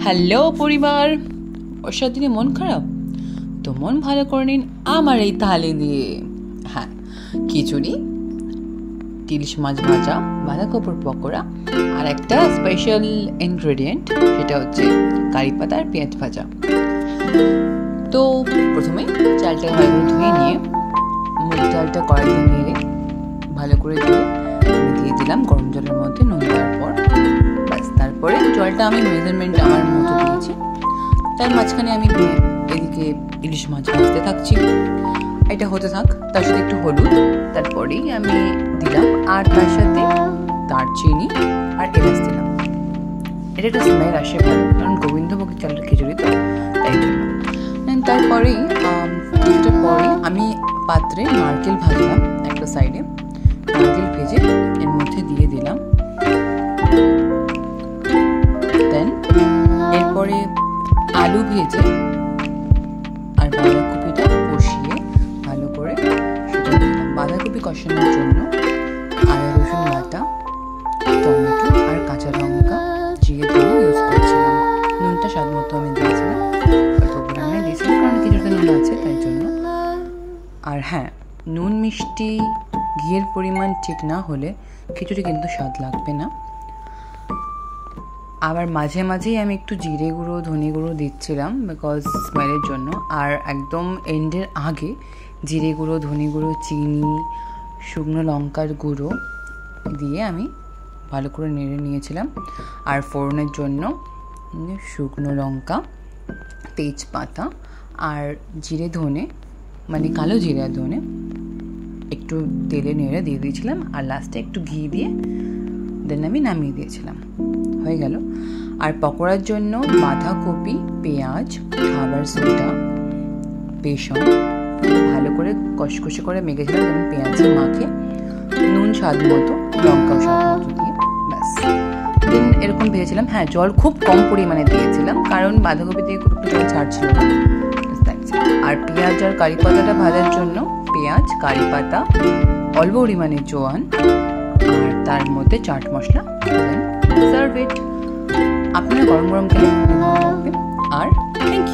Hello পরিবার, বর্ষার দিনে মন খারাপ? তো মন ভালো করে নিন আমার এই থালি দিয়ে। হ্যাঁ, খিচুড়ি, ইলিশ মাছ ভাজা, বাঁধাকপির পকোড়া, আর একটা স্পেশাল ইনগ্রেডিয়েন্ট, সেটা হচ্ছে কারি পাতা আর পেঁয়াজ ভাজা। তো প্রথমে চালটা ভালো করে ধুয়ে নিয়ে মুগ ডালটা কড়াইতে নেড়ে ভালো করে ধুয়ে আমি দিয়ে দিলাম গরম জলের মধ্যে নুন দেওয়ার পর। ব্যাস, তারপরে জলটা আমি মেজারমেন্ট আমার মতো দিয়েছি। তার মাঝখানে আমি এদিকে ইলিশ মাছ ভাজতে থাকছি, এটা হতে থাক। তার সাথে একটু হলুদ, তারপরেই আমি দিলাম, আর তার সাথে দারচিনি আর এলাচ দিলাম। এটা একটা স্মেল আসে ভালো, কারণ গোবিন্দভোগের চালের খিচুড়ি তো, তাই জন্য। তারপরেই কিছুটা পরে আমি পাত্রে নারকেল ভাজলাম, একটা সাইডে নারকেল ভেজে এর মধ্যে দিয়ে দিলাম। দেন এরপরে আলু ভেজে আর বাঁধাকপিটা কষিয়ে ভালো করে সেটা দিলাম। বাঁধাকপি কষানোর জন্য আদা রসুন বাটা, টমেটো আর কাঁচা লঙ্কা, জিরে ধনে ইউজ করেছিলাম। নুনটা স্বাদ মতো আমি দিয়েছিলাম, অল্প পরিমাণে দিয়েছিলাম কারণ কিছুটা নুন আছে তাই জন্য। আর হ্যাঁ, নুন মিষ্টি ঘিয়ের পরিমাণ ঠিক না হলে খিচুড়ি কিন্তু স্বাদ লাগবে না। আবার মাঝে মাঝেই আমি একটু জিরে গুঁড়ো, ধনে গুঁড়ো দিচ্ছিলাম বিকজ স্মেলের জন্য। আর একদম এন্ডের আগে জিরে গুঁড়ো, ধনে গুঁড়ো, চিনি, শুকনো লঙ্কার গুঁড়ো দিয়ে আমি ভালো করে নেড়ে নিয়েছিলাম। আর ফোড়নের জন্য শুকনো লঙ্কা, তেজপাতা আর জিরে ধনে, মানে কালো জিরে আর ধনে একটু তেলে নেড়ে দিয়ে দিয়েছিলাম। আর লাস্টে একটু ঘি দিয়ে দেন আমি নামিয়ে দিয়েছিলাম, হয়ে গেল। আর পকোড়ার জন্য বাঁধাকপি, পেঁয়াজ, খাবার সোডা, বেসন ভালো করে কষকষে করে মেখেছিলাম, যেমন পেঁয়াজে মাখে, নুন স্বাদ মতো, লঙ্কাও স্বাদ মতো দিয়ে, ব্যাস। দেন এরকম ভেজেছিলাম। হ্যাঁ, জল খুব কম পরিমাণে দিয়েছিলাম কারণ বাঁধাকপি দিয়ে খুব একটু জল ছাড়ছিল না। আর পেঁয়াজ আর কারি পাতাটা ভাজার জন্য পেঁয়াজ, কারি পাতা, অল্প পরিমাণে জোয়ান আর তার মধ্যে চাট মশলা, দেন সার্ভ ইট। আপনারা গরম গরম খেলে আর থ্যাংক ইউ।